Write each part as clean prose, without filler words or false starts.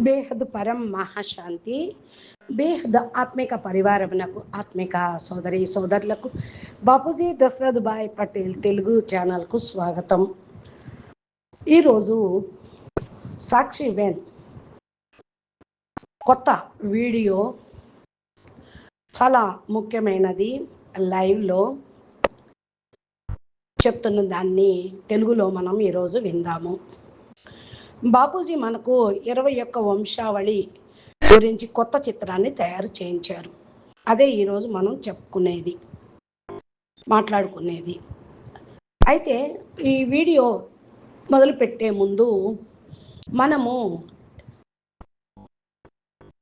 బేహద్ పరం మహాశాంతి బేహద్ ఆత్మిక పరివారమునకు ఆత్మిక సోదరి సోదరులకు బాపూజీ దశరథ్ భాయ్ పటేల్ తెలుగు ఛానల్కు స్వాగతం. ఈరోజు సాక్షి వెన్ కొత్త వీడియో చాలా ముఖ్యమైనది. లైవ్లో చెప్తున్న దాన్ని తెలుగులో మనం ఈరోజు విందాము. బాపూజీ మనకు 21 వంశావళి గురించి కొత్త చిత్రాన్ని తయారు చేయించారు. అదే ఈరోజు మనం మాట్లాడుకునేది. అయితే ఈ వీడియో మొదలుపెట్టే ముందు మనము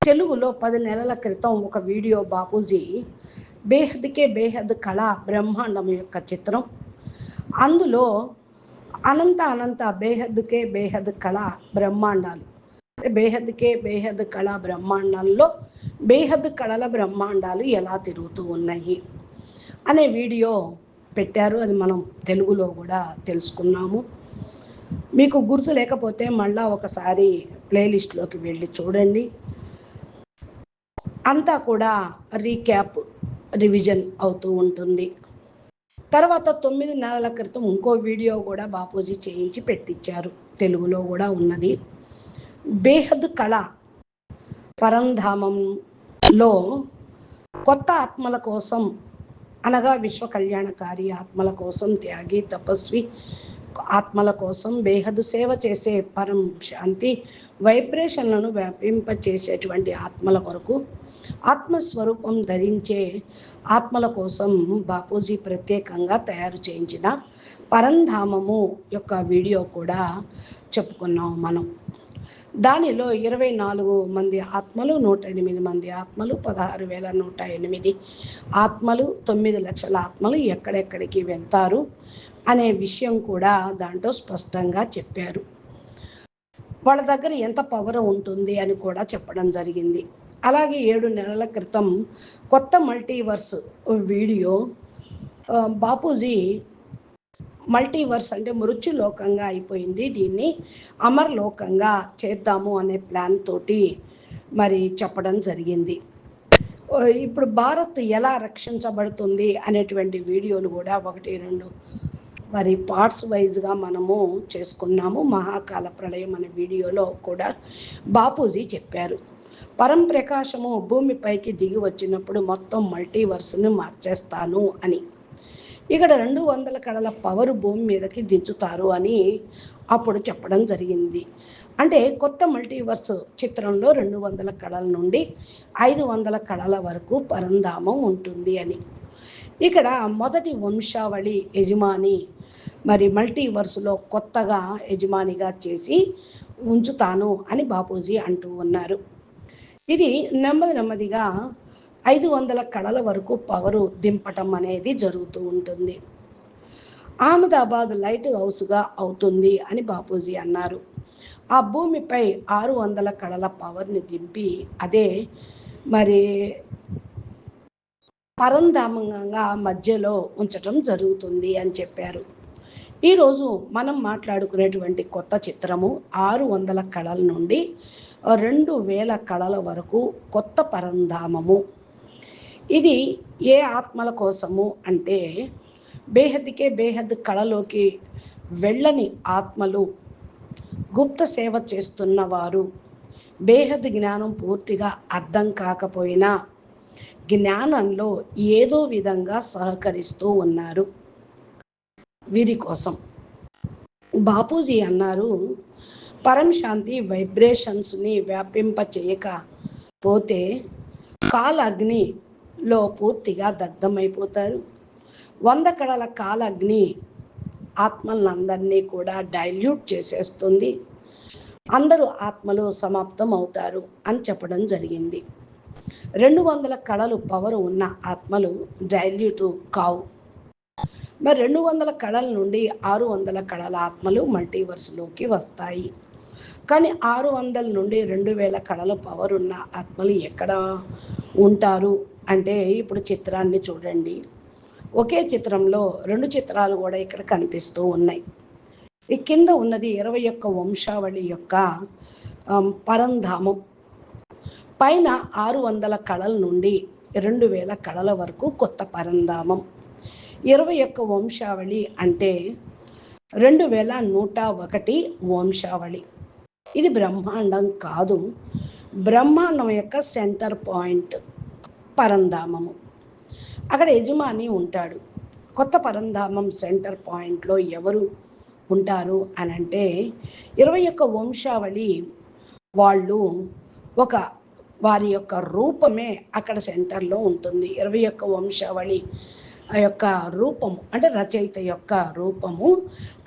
తెలుగులో 10 నెలల క్రితం ఒక వీడియో బాపూజీ బేహద్కే బేహద్ కళా బ్రహ్మాండం యొక్క చిత్రం, అందులో అనంత బేహద్కే బేహద్ కళా బ్రహ్మాండాలు, బేహద్కే బేహద్ కళా బ్రహ్మాండంలో బేహద్ కళల బ్రహ్మాండాలు ఎలా తిరుగుతూ ఉన్నాయి అనే వీడియో పెట్టారు. అది మనం తెలుగులో కూడా తెలుసుకున్నాము. మీకు గుర్తు లేకపోతే మళ్ళా ఒకసారి ప్లేలిస్ట్లోకి వెళ్ళి చూడండి. అంతా కూడా రీక్యాప్ రివిజన్ అవుతూ ఉంటుంది. తర్వాత 9 నెలల క్రితం ఇంకో వీడియో కూడా బాపూజీ చేయించి పెట్టించారు, తెలుగులో కూడా ఉన్నది. బేహద్ కళ పరంధామంలో కొత్త ఆత్మల కోసం, అనగా విశ్వ కళ్యాణకారి ఆత్మల కోసం, త్యాగి తపస్వి ఆత్మల కోసం, బేహద్ సేవ చేసే పరం శాంతి వైబ్రేషన్లను వ్యాపింపచేసేటువంటి ఆత్మల కొరకు, ఆత్మస్వరూపం ధరించే ఆత్మల కోసం బాపూజీ ప్రత్యేకంగా తయారు చేయించిన పరంధామము యొక్క వీడియో కూడా చెప్పుకున్నాం మనం. దానిలో 24 మంది ఆత్మలు, 108 మంది ఆత్మలు, 16,108 ఆత్మలు, 9 లక్షల ఆత్మలు ఎక్కడెక్కడికి వెళ్తారు అనే విషయం కూడా దాంట్లో స్పష్టంగా చెప్పారు. వాళ్ళ దగ్గర ఎంత పవర్ ఉంటుంది అని కూడా చెప్పడం జరిగింది. అలాగే 7 నెలల క్రితం కొత్త మల్టీవర్స్ వీడియో, బాపూజీ మల్టీవర్స్ అంటే మృత్యులోకంగా అయిపోయింది, దీన్ని అమర్లోకంగా చేద్దాము అనే ప్లాన్ తోటి మరి చెప్పడం జరిగింది. ఇప్పుడు భారత్ ఎలా రక్షించబడుతుంది అనేటువంటి వీడియోలు కూడా 1, 2 మరి పార్ట్స్ వైజ్గా మనము చేసుకున్నాము. మహాకాల ప్రళయం అనే వీడియోలో కూడా బాపూజీ చెప్పారు, పరంప్రకాశము భూమిపైకి దిగి వచ్చినప్పుడు మొత్తం మల్టీవర్స్ను మార్చేస్తాను అని. ఇక్కడ 200 కళల పవర్ భూమి మీదకి దించుతారు అని అప్పుడు చెప్పడం జరిగింది. అంటే కొత్త మల్టీవర్స్ చిత్రంలో 200 కళల నుండి 500 కళల వరకు పరంధామం ఉంటుంది అని. ఇక్కడ మొదటి వంశావళి యజమాని మరి మల్టీవర్స్లో కొత్తగా యజమానిగా చేసి ఉంచుతాను అని బాపూజీ అంటూ ఉన్నారు. ఇది నెమ్మదిగా 500 కళల వరకు పవరు దింపటం అనేది జరుగుతూ ఉంటుంది. అహ్మదాబాద్ లైట్ హౌస్గా అవుతుంది అని బాపూజీ అన్నారు. ఆ భూమిపై 600 కళల పవర్ని దింపి అదే మరి పరంధామంగా మధ్యలో ఉంచటం జరుగుతుంది అని చెప్పారు. ఈరోజు మనం మాట్లాడుకునేటువంటి కొత్త చిత్రము 600 కళల నుండి 2000 కళల వరకు కొత్త పరంధామము. ఇది ఏ ఆత్మల కోసము అంటే, బేహద్కే బేహద్ కళలోకి వెళ్ళని ఆత్మలు, గుప్త సేవ చేస్తున్నవారు, బేహద్ జ్ఞానం పూర్తిగా అర్థం కాకపోయినా జ్ఞానంలో ఏదో విధంగా సహకరిస్తూ ఉన్నారు. వీరి కోసం బాపూజీ అన్నారు, పరం శాంతి వైబ్రేషన్స్ని వ్యాపింప చేయకపోతే కాలగ్నిలో పూర్తిగా దగ్ధమైపోతారు. 100 కళల కాలగ్ని ఆత్మలందరినీ కూడా డైల్యూట్ చేసేస్తుంది. అందరూ ఆత్మలు సమాప్తం అవుతారు అని చెప్పడం జరిగింది. 200 కళలు పవర్ ఉన్న ఆత్మలు డైల్యూట్ కావు. మరి 200 కళల నుండి 600 కళల ఆత్మలు మల్టీవర్స్లోకి వస్తాయి. కానీ 600 నుండి 2000 కళల పవర్ ఉన్న ఆత్మలు ఎక్కడ ఉంటారు అంటే, ఇప్పుడు చిత్రాన్ని చూడండి. ఒకే చిత్రంలో 2 చిత్రాలు కూడా ఇక్కడ కనిపిస్తూ ఉన్నాయి. ఈ కింద ఉన్నది 21 వంశావళి యొక్క పరంధామం. పైన 600 కళల నుండి 2000 కళల వరకు కొత్త పరంధామం. 21 వంశావళి అంటే 2101 వంశావళి. ఇది బ్రహ్మాండం కాదు, బ్రహ్మాండం యొక్క సెంటర్ పాయింట్ పరంధామము. అక్కడ యజమాని ఉంటాడు. కొత్త పరంధామం సెంటర్ పాయింట్లో ఎవరు ఉంటారు అని అంటే 21 వంశావళి వాళ్ళు వారి యొక్క రూపమే అక్కడ సెంటర్లో ఉంటుంది. 21 వంశావళి యొక్క రూపము అంటే రచయిత యొక్క రూపము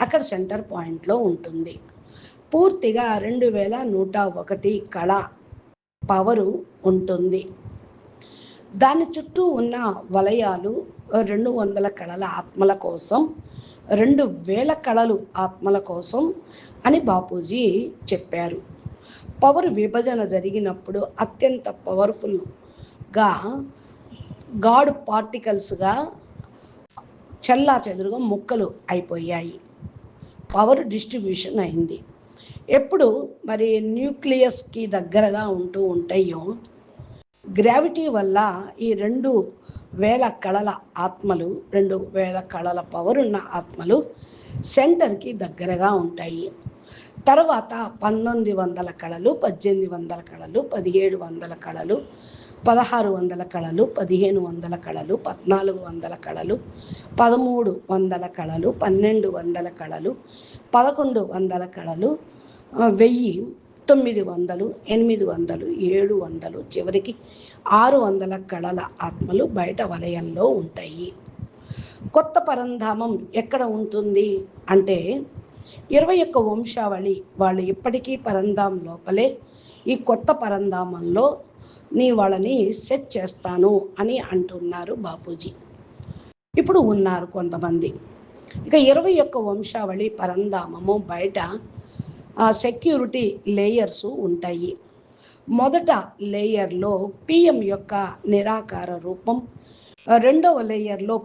అక్కడ సెంటర్ పాయింట్లో ఉంటుంది. పూర్తిగా 2101 కళ పవరు ఉంటుంది. దాని చుట్టూ ఉన్న వలయాలు 200 కళల ఆత్మల కోసం, 2000 కళలు ఆత్మల కోసం అని బాపూజీ చెప్పారు. పవర్ విభజన జరిగినప్పుడు అత్యంత పవర్ఫుల్గా గాడ్ పార్టికల్స్గా చెల్లాచెదురుగా ముక్కలు అయిపోయాయి. పవర్ డిస్ట్రిబ్యూషన్ అయింది. ఎప్పుడు మరి న్యూక్లియస్కి దగ్గరగా ఉంటాయో గ్రావిటీ వల్ల ఈ 2000 కళల ఆత్మలు, 2000 కళల పవర్ ఉన్న ఆత్మలు సెంటర్కి దగ్గరగా ఉంటాయి. తర్వాత 1900 కళలు, 1800 కళలు, 1700 కళలు, 1600 కళలు, 1500 కళలు, 1400 కళలు, 1300 కళలు, 1200 కళలు, 1100 కళలు, 1000, 900, 800, 700, చివరికి 600 కళల ఆత్మలు బయట వలయంలో ఉంటాయి. కొత్త పరంధామం ఎక్కడ ఉంటుంది అంటే 21 వంశావళి వాళ్ళు ఇప్పటికీ పరంధాం లోపలే ఈ కొత్త పరంధామంలో వాళ్ళని సెట్ చేస్తాను అని అంటున్నారు బాపూజీ. ఇప్పుడు ఉన్నారు కొంతమంది. ఇక 21 వంశావళి పరంధామము బయట సెక్యూరిటీ లేయర్స్ ఉంటాయి. మొదట లేయర్లో పిఎం యొక్క నిరాకార రూపం, రెండవ లేయర్లో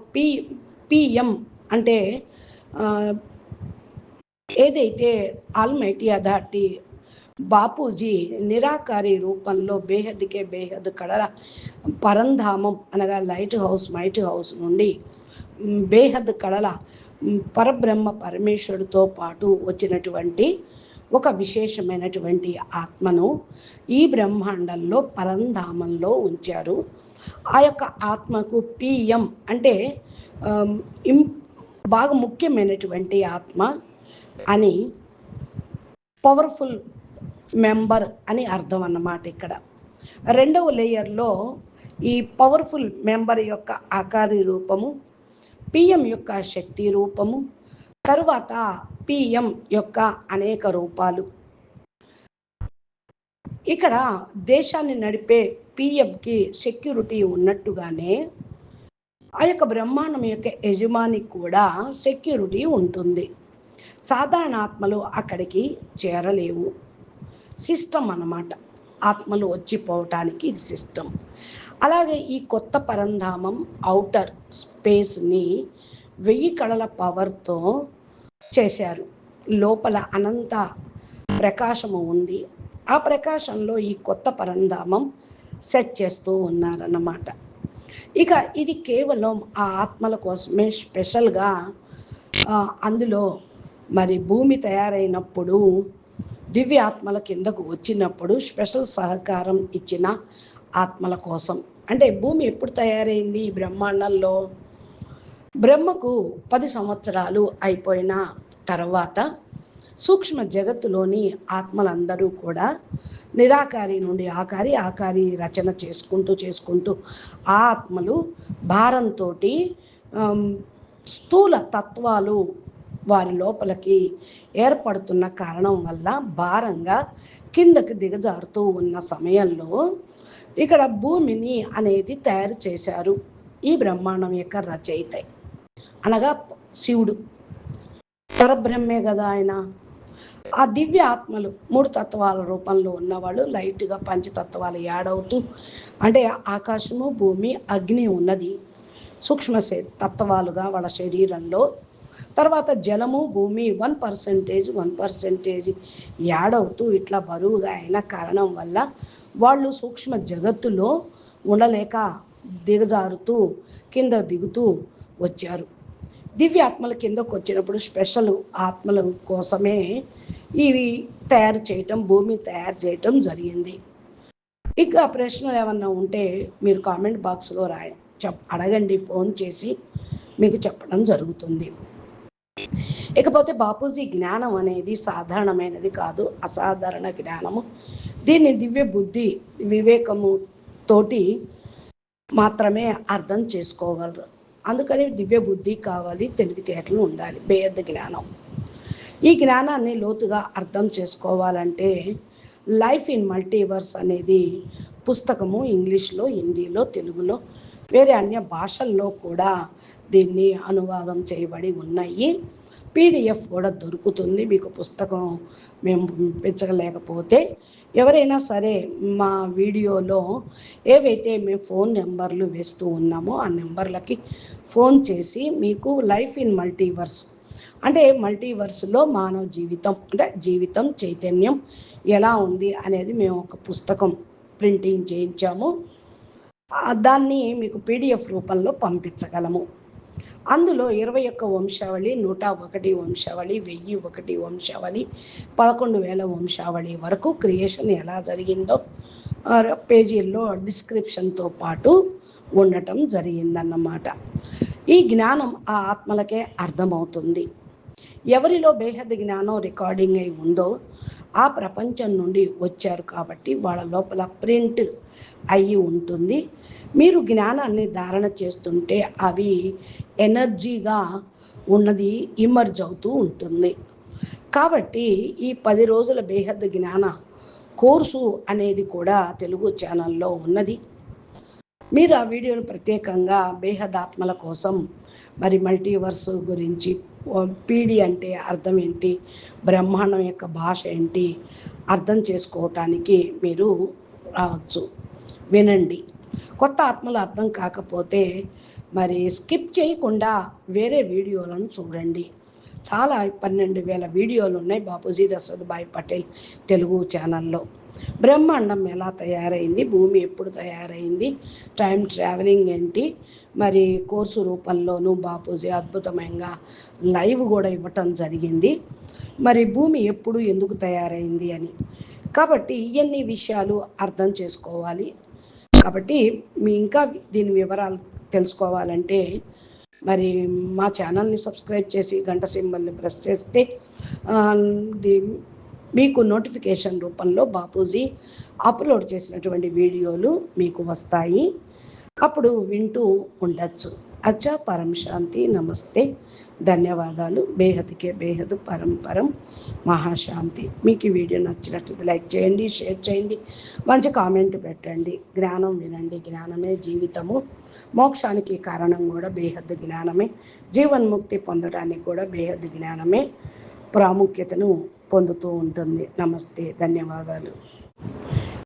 పిఎం అంటే ఏదైతే ఆల్మైటీ అథారిటీ బాపూజీ నిరాకారి రూపంలో బేహద్కే బేహద్ కళల పరంధామం అనగా లైట్ హౌస్ మైట్ హౌస్ నుండి బేహద్ కళల పరబ్రహ్మ పరమేశ్వరుడితో పాటు వచ్చినటువంటి ఒక విశేషమైనటువంటి ఆత్మను ఈ బ్రహ్మాండంలో పరంధామంలో ఉంచారు. ఆ యొక్క ఆత్మకు పిఎం అంటే బాగా ముఖ్యమైనటువంటి ఆత్మ అని, పవర్ఫుల్ మెంబర్ అని అర్థం అన్నమాట. ఇక్కడ రెండవ లేయర్లో ఈ పవర్ఫుల్ మెంబర్ యొక్క ఆకారి రూపము, పిఎం యొక్క శక్తి రూపము, తరువాత పిఎం యొక్క అనేక రూపాలు. ఇక్కడ దేశాన్ని నడిపే పిఎంకి సెక్యూరిటీ ఉన్నట్టుగానే ఆ యొక్క బ్రహ్మాండం యొక్క యజమానికి కూడా సెక్యూరిటీ ఉంటుంది. సాధారణ ఆత్మలు అక్కడికి చేరలేవు. సిస్టమ్ అన్నమాట, ఆత్మలు వచ్చిపోవటానికి ఇది సిస్టమ్. అలాగే ఈ కొత్త పరంధామం ఔటర్ స్పేస్ని 1000 కళల పవర్తో చేశారు. లోపల అనంత ప్రకాశము ఉంది. ఆ ప్రకాశంలో ఈ కొత్త పరంధామం సెట్ చేస్తూ ఉన్నారన్నమాట. ఇక ఇది కేవలం ఆ ఆత్మల కోసమే స్పెషల్గా అందులో మరి భూమి తయారైనప్పుడు దివ్య ఆత్మల కిందకు వచ్చినప్పుడు స్పెషల్ సహకారం ఇచ్చిన ఆత్మల కోసం. అంటే భూమి ఎప్పుడు తయారైంది ఈ బ్రహ్మాండంలో? బ్రహ్మకు 10 సంవత్సరాలు అయిపోయిన తర్వాత సూక్ష్మ జగత్తులోని ఆత్మలందరూ కూడా నిరాకారి నుండి ఆకారి రచన చేసుకుంటూ ఆ ఆత్మలు భారంతో స్థూల తత్వాలు వారి లోపలికి ఏర్పడుతున్న కారణం వల్ల భారంగా కిందకి దిగజారుతూ ఉన్న సమయంలో ఇక్కడ భూమిని అనేది తయారు చేశారు ఈ బ్రహ్మాండం యొక్క రచయిత, అనగా శివుడు. పరబ్రహ్మే కదా ఆయన. ఆ దివ్య ఆత్మలు 3 తత్వాల రూపంలో ఉన్నవాళ్ళు లైట్గా పంచతత్వాలు యాడవుతూ, అంటే ఆకాశము, భూమి, అగ్ని ఉన్నది సూక్ష్మ తత్వాలుగా వాళ్ళ శరీరంలో తర్వాత జలము భూమి 1% యాడ్ అవుతూ ఇట్లా బరువుగా అయిన కారణం వల్ల వాళ్ళు సూక్ష్మ జగత్తులో ఉండలేక దిగజారుతూ కింద దిగుతూ వచ్చారు. దివ్య ఆత్మల కిందకు వచ్చినప్పుడు స్పెషల్ ఆత్మల కోసమే ఇవి తయారు చేయటం, భూమి తయారు చేయటం జరిగింది. ఇక ప్రశ్నలు ఏమన్నా ఉంటే మీరు కామెంట్ బాక్స్లో అడగండి, ఫోన్ చేసి మీకు చెప్పడం జరుగుతుంది. ఇకపోతే బాపూజీ జ్ఞానం అనేది సాధారణమైనది కాదు, అసాధారణ జ్ఞానము. దీన్ని దివ్య బుద్ధి వివేకము తోటి మాత్రమే అర్థం చేసుకోగలరు. అందుకని దివ్య బుద్ధి కావాలి, తెలివితేటలు ఉండాలి, బేయద్ద జ్ఞానం. ఈ జ్ఞానాన్ని లోతుగా అర్థం చేసుకోవాలంటే లైఫ్ ఇన్ మల్టీవర్స్ అనేది పుస్తకము ఇంగ్లీష్లో, హిందీలో, తెలుగులో, వేరే అన్య భాషల్లో కూడా దీన్ని అనువాదం చేయబడి ఉన్నాయి. పీడిఎఫ్ కూడా దొరుకుతుంది. మీకు పుస్తకం మేము పెంచలేకపోతే ఎవరైనా సరే మా వీడియోలో ఏవైతే మేము ఫోన్ నెంబర్లు వేస్తూ ఉన్నామో ఆ నెంబర్లకి ఫోన్ చేసి మీకు లైఫ్ ఇన్ మల్టీవర్స్ అంటే మల్టీవర్స్లో మానవ జీవితం అంటే జీవితం చైతన్యం ఎలా ఉంది అనేది మేము ఒక పుస్తకం ప్రింటింగ్ చేయించాము. దాన్ని మీకు పీడిఎఫ్ రూపంలో పంపించగలము. అందులో 21 వంశావళి, 101 వంశావళి, 1001 వంశావళి, 11,000 వంశావళి వరకు క్రియేషన్ ఎలా జరిగిందో పేజీల్లో డిస్క్రిప్షన్తో పాటు ఉండటం జరిగిందన్నమాట. ఈ జ్ఞానం ఆ ఆత్మలకే అర్థమవుతుంది. ఎవరిలో బేహద్ జ్ఞానం రికార్డింగ్ అయి ఉందో ఆ ప్రపంచం నుండి వచ్చారు కాబట్టి వాళ్ళ లోపల ప్రింట్ అయ్యి ఉంటుంది. మీరు జ్ఞానాన్ని ధారణ చేస్తుంటే అవి ఎనర్జీగా ఉన్నది ఇమర్జ్ అవుతూ ఉంటుంది. కాబట్టి ఈ 10 రోజుల బేహద్ జ్ఞాన కోర్సు అనేది కూడా తెలుగు ఛానల్లో ఉన్నది. మీరు ఆ వీడియోను ప్రత్యేకంగా బేహద్ ఆత్మల కోసం మరి మల్టీవర్స్ గురించి, పీడి అంటే అర్థం ఏంటి, బ్రహ్మాండం యొక్క భాష ఏంటి అర్థం చేసుకోవటానికి మీరు రావచ్చు, వినండి. కొత్త ఆత్మలు అర్థం కాకపోతే మరి స్కిప్ చేయకుండా వేరే వీడియోలను చూడండి. చాలా 12,000 వీడియోలు ఉన్నాయి బాపూజీ దశరథభాయ్ పటేల్ తెలుగు ఛానల్లో. బ్రహ్మాండం ఎలా తయారైంది, భూమి ఎప్పుడు తయారైంది, టైం ట్రావెలింగ్ ఏంటి, మరి కోర్సు రూపంలోనూ బాపూజీ అద్భుతమైన లైవ్ కూడా ఇవ్వటం జరిగింది. మరి భూమి ఎప్పుడు ఎందుకు తయారైంది అని. కాబట్టి ఇవన్నీ విషయాలు అర్థం చేసుకోవాలి. కాబట్టి మీ ఇంకా దీని వివరాలు తెలుసుకోవాలంటే మరి మా ఛానల్ని సబ్స్క్రైబ్ చేసి గంట సింబల్ని ప్రెస్ చేస్తే మీకు నోటిఫికేషన్ రూపంలో బాపూజీ అప్లోడ్ చేసినటువంటి వీడియోలు మీకు వస్తాయి. అప్పుడు వింటూ ఉండొచ్చు. అచ్చా, పరం శాంతి, నమస్తే, ధన్యవాదాలు. బేహద్కే బేహద్, పరం మహాశాంతి. మీకు ఈ వీడియో నచ్చినట్లయితే లైక్ చేయండి, షేర్ చేయండి, మంచి కామెంట్ పెట్టండి. జ్ఞానం వినండి, జ్ఞానమే జీవితము. మోక్షానికి కారణం కూడా బేహద్ జ్ఞానమే. జీవన్ముక్తి పొందడానికి కూడా బేహద్ జ్ఞానమే ప్రాముఖ్యతను పొందుతూ ఉంటుంది. నమస్తే, ధన్యవాదాలు.